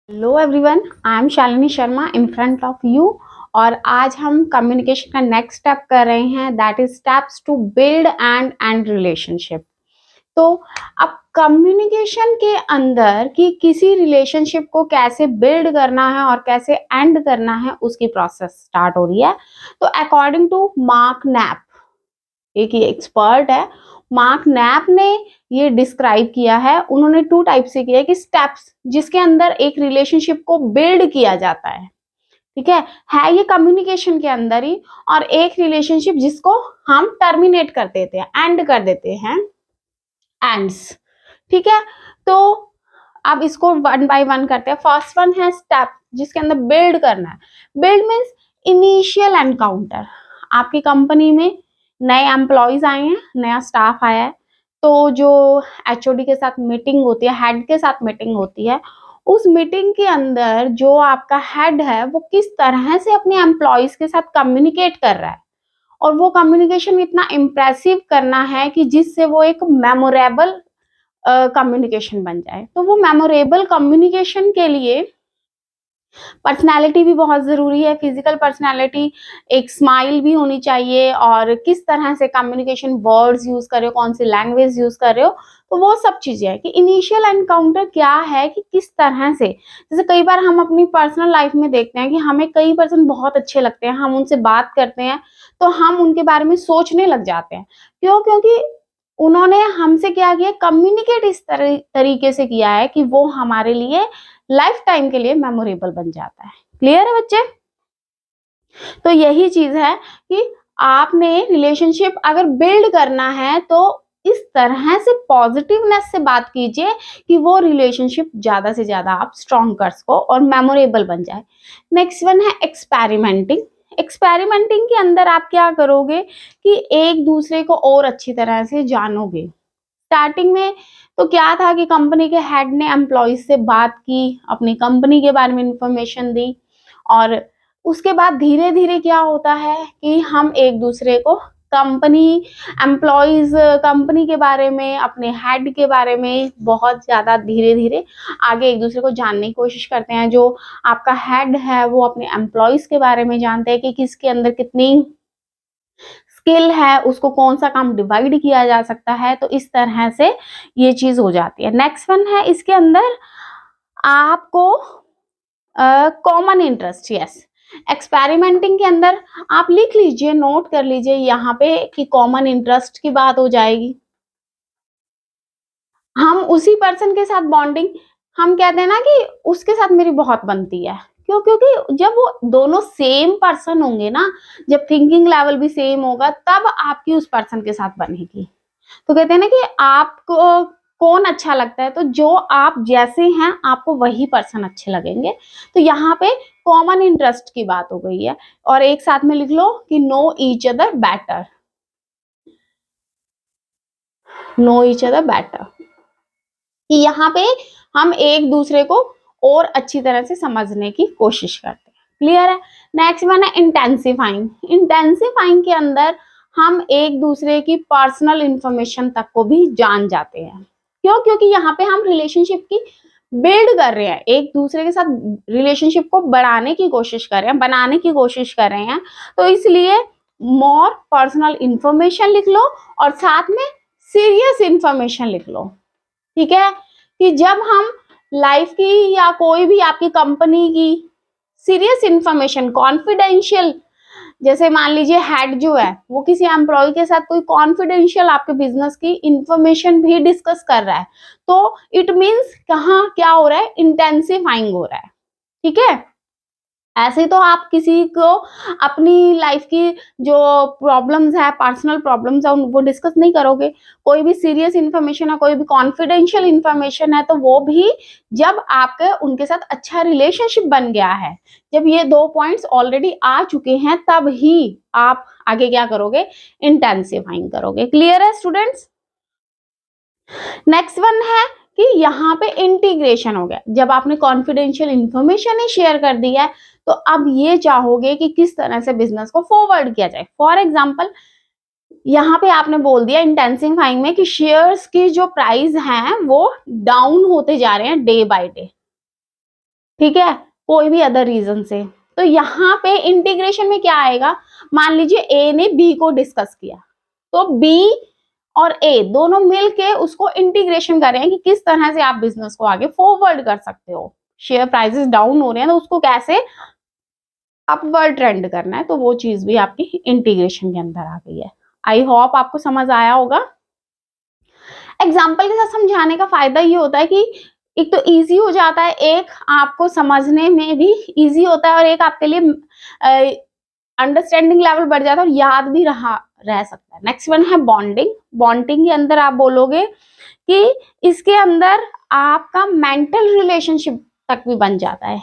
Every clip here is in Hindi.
Hello everyone, I am Shalini Sharma in front of you. और आज हम कम्युनिकेशन का नेक्स्ट स्टेप कर रहे हैं, that is steps to build and and relationship. तो अब कम्युनिकेशन के अंदर कि किसी रिलेशनशिप को कैसे बिल्ड करना है और कैसे एंड करना है, उसकी प्रोसेस स्टार्ट हो रही है। तो अकॉर्डिंग टू मार्क नैप, एक ही एक्सपर्ट है, मार्क नैप ने ये डिस्क्राइब किया है। उन्होंने टू टाइप से किया है कि स्टेप्स जिसके अंदर एक रिलेशनशिप को बिल्ड किया जाता है, ठीक है ये कम्युनिकेशन के अंदर ही। और एक रिलेशनशिप जिसको हम टर्मिनेट कर देते हैं, एंड कर देते हैं, एंड्स, ठीक है। तो अब इसको वन बाय वन करते हैं। फर्स्ट वन है स्टेप जिसके अंदर बिल्ड करना है। Build means initial encounter. आपकी कंपनी में नए एम्प्लॉयज आए हैं, नया स्टाफ आया है, तो जो एचओडी के साथ मीटिंग होती है, हेड के साथ मीटिंग होती है, उस मीटिंग के अंदर जो आपका हेड है वो किस तरह से अपने एम्प्लॉयज के साथ कम्युनिकेट कर रहा है, और वो कम्युनिकेशन इतना इम्प्रेसिव करना है कि जिससे वो एक मेमोरेबल कम्युनिकेशन बन जाए। तो वो मेमोरेबल कम्युनिकेशन के लिए पर्सनालिटी भी बहुत जरूरी है, फिजिकल पर्सनालिटी, एक स्माइल भी होनी चाहिए, और किस तरह से कम्युनिकेशन वर्ड्स यूज कर रहे हो, कौन सी लैंग्वेज यूज कर रहे हो, तो वो सब चीजें है कि इनिशियल एनकाउंटर क्या है, कि किस तरह से। जैसे कई बार हम अपनी पर्सनल लाइफ में देखते हैं कि हमें कई पर्सन बहुत अच्छे लगते हैं, हम उनसे बात करते हैं तो हम उनके बारे में सोचने लग जाते हैं। क्यों? क्योंकि उन्होंने हमसे क्या किया, कम्युनिकेट इस तरीके से किया है कि वो हमारे लिए लाइफ टाइम के लिए मेमोरेबल बन जाता है। क्लियर है बच्चे? तो यही चीज है कि आपने रिलेशनशिप अगर बिल्ड करना है तो इस तरह से पॉजिटिवनेस से बात कीजिए कि वो रिलेशनशिप ज्यादा से ज्यादा आप स्ट्रॉन्ग कर सको और मेमोरेबल बन जाए। नेक्स्ट वन है एक्सपेरिमेंटिंग। एक्सपेरिमेंटिंग के अंदर आप क्या करोगे कि एक दूसरे को और अच्छी तरह से जानोगे। स्टार्टिंग में तो क्या था कि कंपनी के हेड ने एम्प्लॉयज से बात की, अपनी कंपनी के बारे में इंफॉर्मेशन दी, और उसके बाद धीरे धीरे क्या होता है कि हम एक दूसरे को कंपनी, एम्प्लॉयज, कंपनी के बारे में, अपने हेड के बारे में बहुत ज्यादा धीरे धीरे आगे एक दूसरे को जानने की कोशिश करते हैं। जो आपका हेड है वो अपने एम्प्लॉयज के बारे में जानते हैं कि किसके अंदर कितनी स्किल है, उसको कौन सा काम डिवाइड किया जा सकता है। तो इस तरह से ये चीज हो जाती है। नेक्स्ट वन है इसके अंदर आपको कॉमन इंटरेस्ट। यस, एक्सपेरिमेंटिंग के अंदर आप लिख लीजिए, नोट कर लीजिए यहाँ पे कि कॉमन इंटरेस्ट की बात हो जाएगी। हम उसी पर्सन के साथ बॉन्डिंग, हम कहते हैं ना कि उसके साथ मेरी बहुत बनती है। क्यों? क्योंकि जब वो दोनों सेम पर्सन होंगे ना, जब थिंकिंग लेवल भी सेम होगा, तब आपकी उस पर्सन के साथ बनेगी। तो कहते हैं ना कि आपको कौन अच्छा लगता है, तो जो आप जैसे हैं आपको वही पर्सन अच्छे लगेंगे। तो यहाँ पे कॉमन इंटरेस्ट की बात हो गई है। और एक साथ में लिख लो कि know each other better, know each other better, कि यहाँ पे हम एक दूसरे को और अच्छी तरह से समझने की कोशिश करते हैं। क्लियर है? नेक्स्ट वन है इंटेंसिफाइंग। इंटेंसिफाइंग के अंदर हम एक दूसरे की पर्सनल इंफॉर्मेशन तक को भी जान जाते हैं। क्यों? क्योंकि यहाँ पे हम रिलेशनशिप की बिल्ड कर रहे हैं, एक दूसरे के साथ रिलेशनशिप को बढ़ाने की कोशिश कर रहे हैं, बनाने की कोशिश कर रहे हैं। तो इसलिए मोर पर्सनल इंफॉर्मेशन लिख लो और साथ में सीरियस इंफॉर्मेशन लिख लो। ठीक है? कि जब हम लाइफ की या कोई भी आपकी कंपनी की सीरियस इंफॉर्मेशन, कॉन्फिडेंशियल, जैसे मान लीजिए हेड जो है वो किसी एम्प्लॉय के साथ कोई कॉन्फिडेंशियल आपके बिजनेस की इंफॉर्मेशन भी डिस्कस कर रहा है, तो इट मीन्स कहाँ क्या हो रहा है, इंटेंसिफाइंग हो रहा है। ठीक है? ऐसे तो आप किसी को अपनी लाइफ की जो प्रॉब्लम्स है, पर्सनल प्रॉब्लम्स है, वो डिस्कस नहीं करोगे। कोई भी सीरियस इन्फॉर्मेशन है, कोई भी कॉन्फिडेंशियल इन्फॉर्मेशन है, तो वो भी जब आपके उनके साथ अच्छा रिलेशनशिप बन गया है, जब ये दो पॉइंट्स ऑलरेडी आ चुके हैं, तब ही आप आगे क्या करोगे, इंटेंसिफाइंग करोगे। क्लियर है स्टूडेंट्स? नेक्स्ट वन है कि यहाँ पे इंटीग्रेशन हो गया। जब आपने कॉन्फिडेंशियल इंफॉर्मेशन ही शेयर कर दी है, तो अब ये चाहोगे कि किस तरह से बिजनेस को फॉरवर्ड किया जाए। फॉर एग्जाम्पल, यहाँ पे आपने बोल दिया इंटेंसिफाइंग में कि शेयर्स की जो प्राइस हैं वो डाउन होते जा रहे हैं डे बाय डे। ठीक है, कोई भी अदर रीजन से। तो यहाँ पे इंटीग्रेशन में क्या आएगा, मान लीजिए ए ने बी को डिस्कस किया, तो बी और ए दोनों मिलके उसको इंटीग्रेशन कर रहे हैं कि किस तरह से आप बिजनेस को आगे फॉरवर्ड कर सकते हो। शेयर प्राइसेस डाउन हो रहे हैं तो उसको कैसे अपवर्ड ट्रेंड करना है, तो वो चीज भी आपकी इंटीग्रेशन के अंदर आ गई है। आई होप आपको समझ आया होगा। एग्जाम्पल के साथ समझाने का फायदा ये होता है कि एक तो इजी हो जाता है, एक आपको समझने में भी इजी होता है, और एक आपके लिए अंडरस्टैंडिंग लेवल बढ़ जाता है और याद भी रह सकता है। नेक्स्ट वन है बॉन्डिंग। बॉन्डिंग के अंदर आप बोलोगे कि इसके अंदर आपका मेंटल रिलेशनशिप तक भी बन जाता है,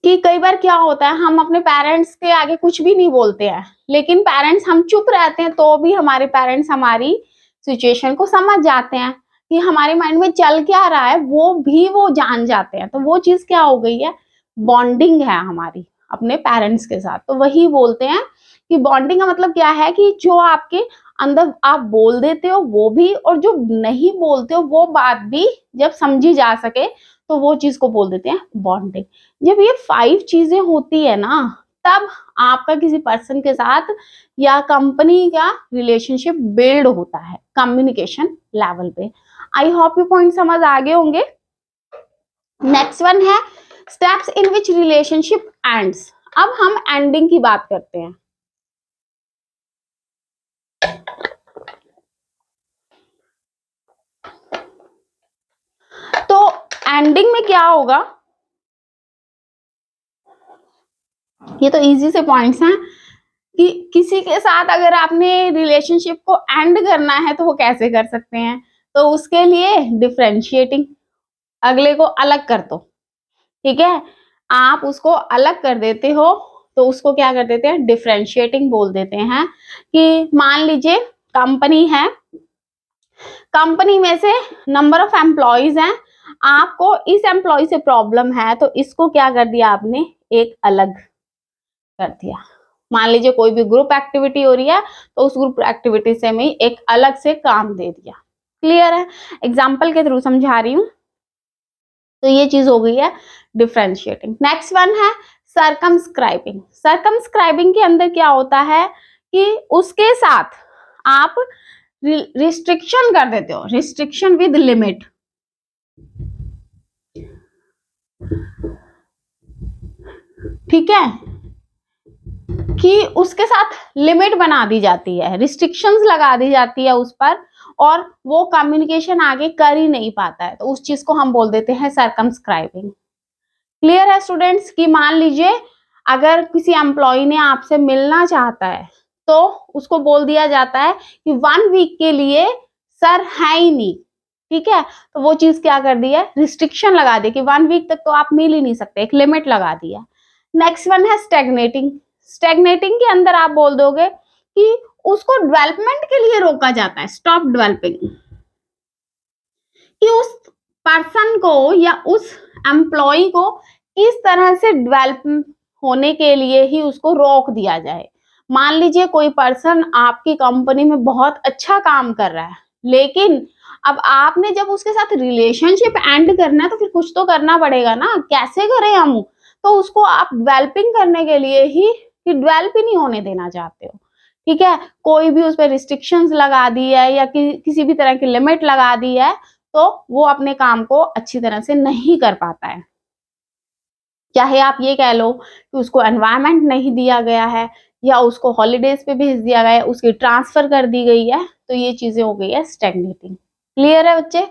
कि कई बार क्या होता है हम अपने पेरेंट्स के आगे कुछ भी नहीं बोलते हैं, लेकिन पेरेंट्स, हम चुप रहते हैं तो भी हमारे पेरेंट्स हमारी सिचुएशन को समझ जाते हैं कि हमारे माइंड में चल क्या रहा है, वो जान जाते हैं। तो वो चीज क्या हो गई है, बॉन्डिंग है हमारी अपने पेरेंट्स के साथ। तो वही बोलते हैं कि बॉन्डिंग का मतलब क्या है कि जो आपके अंदर आप बोल देते हो वो भी, और जो नहीं बोलते हो वो बात भी जब समझी जा सके तो वो चीज को बोल देते हैं बॉन्डिंग। जब ये 5 चीजें होती है ना, तब आपका किसी पर्सन के साथ या कंपनी का रिलेशनशिप बिल्ड होता है कम्युनिकेशन लेवल पे। आई होप यू पॉइंट समझ आ गए होंगे। नेक्स्ट वन है steps in which relationship ends. अब हम एंडिंग की बात करते हैं। तो एंडिंग में क्या होगा, ये तो इजी से पॉइंट्स हैं कि किसी के साथ अगर आपने रिलेशनशिप को एंड करना है तो वो कैसे कर सकते हैं, तो उसके लिए डिफरेंशिएटिंग, अगले को अलग कर दो। ठीक है, आप उसको अलग कर देते हो तो उसको क्या कर देते हैं, डिफरेंशिएटिंग बोल देते हैं। कि मान लीजिए कंपनी है, कंपनी में से नंबर ऑफ एम्प्लॉयज हैं, आपको इस एम्प्लॉय से प्रॉब्लम है तो इसको क्या कर दिया आपने, एक अलग कर दिया। मान लीजिए कोई भी ग्रुप एक्टिविटी हो रही है तो उस ग्रुप एक्टिविटी से मैं एक अलग से काम दे दिया। क्लियर है, एग्जाम्पल के थ्रू समझा रही हूं। तो ये चीज हो गई है डिफरेंशिएटिंग। नेक्स्ट वन है सर्कमस्क्राइबिंग। सर्कमस्क्राइबिंग के अंदर क्या होता है कि उसके साथ आप रिस्ट्रिक्शन कर देते हो, रिस्ट्रिक्शन विद लिमिट। ठीक है, कि उसके साथ लिमिट बना दी जाती है, रिस्ट्रिक्शंस लगा दी जाती है उस पर, और वो कम्युनिकेशन आगे कर ही नहीं पाता है, तो उस चीज को हम बोल देते हैं सर्कमस्क्राइबिंग। क्लियर है स्टूडेंट्स, कि मान लीजिए अगर किसी एम्प्लॉय ने आपसे मिलना चाहता है तो उसको बोल दिया जाता है कि 1 वीक के लिए सर है ही नहीं। ठीक है, तो वो चीज क्या कर दी है, रिस्ट्रिक्शन लगा दी कि 1 वीक तक तो आप मिल ही नहीं सकते, एक लिमिट लगा दी है। नेक्स्ट वन है स्टेगनेटिंग। स्टेगनेटिंग के अंदर आप बोल दोगे कि उसको डेवलपमेंट के लिए रोका जाता है, स्टॉप डेवलपिंग, कि उस पर्सन को या उस एम्प्लॉय को किस तरह से डेवलप होने के लिए ही उसको रोक दिया जाए। मान लीजिए कोई पर्सन आपकी कंपनी में बहुत अच्छा काम कर रहा है, लेकिन अब आपने जब उसके साथ रिलेशनशिप एंड करना है तो फिर कुछ तो करना पड़ेगा ना, कैसे करें हम, तो उसको आप डेवलपिंग करने के लिए ही, कि डेवलप ही नहीं होने देना चाहते हो। ठीक है, कोई भी उस पर रिस्ट्रिक्शंस लगा दी है या किसी भी तरह की लिमिट लगा दी है तो वो अपने काम को अच्छी तरह से नहीं कर पाता है। चाहे आप ये कह लो कि उसको एनवायरनमेंट नहीं दिया गया है या उसको हॉलीडेज पे भेज दिया गया है, उसकी ट्रांसफर कर दी गई है, तो ये चीजें हो गई है स्टैग्नेटिंग। क्लियर है बच्चे।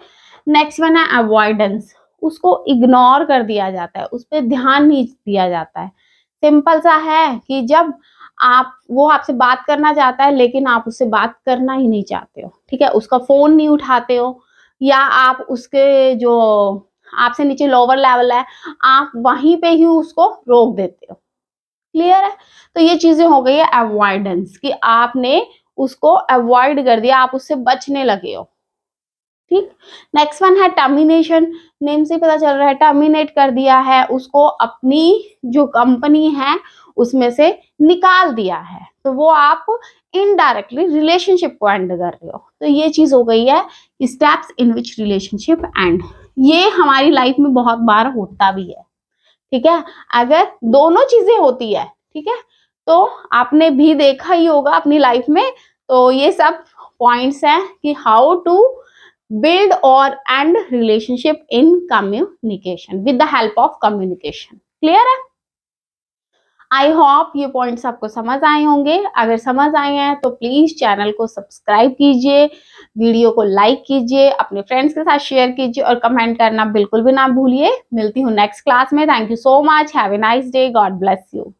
नेक्स्ट वन है अवॉइडेंस। उसको इग्नोर कर दिया जाता है, उस पर ध्यान नहीं दिया जाता है। सिंपल सा है कि जब वो आपसे बात करना चाहता है लेकिन आप उससे बात करना ही नहीं चाहते हो, ठीक है, उसका फोन नहीं उठाते हो, या आप उसके जो आपसे नीचे लोअर लेवल है आप वहीं पे ही उसको रोक देते हो। क्लियर है, तो ये चीजें हो गई है अवॉइडेंस, कि आपने उसको अवॉइड कर दिया, आप उससे बचने लगे हो। ठीक, नेक्स्ट वन है टर्मिनेशन। नेम से पता चल रहा है, टर्मिनेट कर दिया है उसको, अपनी जो कंपनी है उसमें से निकाल दिया है, तो वो आप इनडायरेक्टली रिलेशनशिप को एंड कर रहे हो। तो ये चीज हो गई है steps in which relationship and. ये हमारी लाइफ में बहुत बार होता भी है, ठीक है। अगर दोनों चीजें होती है, ठीक है, तो आपने भी देखा ही होगा अपनी लाइफ में। तो ये सब पॉइंट्स हैं कि how to build or and relationship in communication with the help of communication। Clear है? आई होप ये पॉइंट्स आपको समझ आए होंगे। अगर समझ आए हैं तो प्लीज चैनल को सब्सक्राइब कीजिए, वीडियो को लाइक कीजिए, अपने फ्रेंड्स के साथ शेयर कीजिए और कमेंट करना बिल्कुल भी ना भूलिए। मिलती हूँ नेक्स्ट क्लास में। Thank you so much. Have a nice day. God bless you.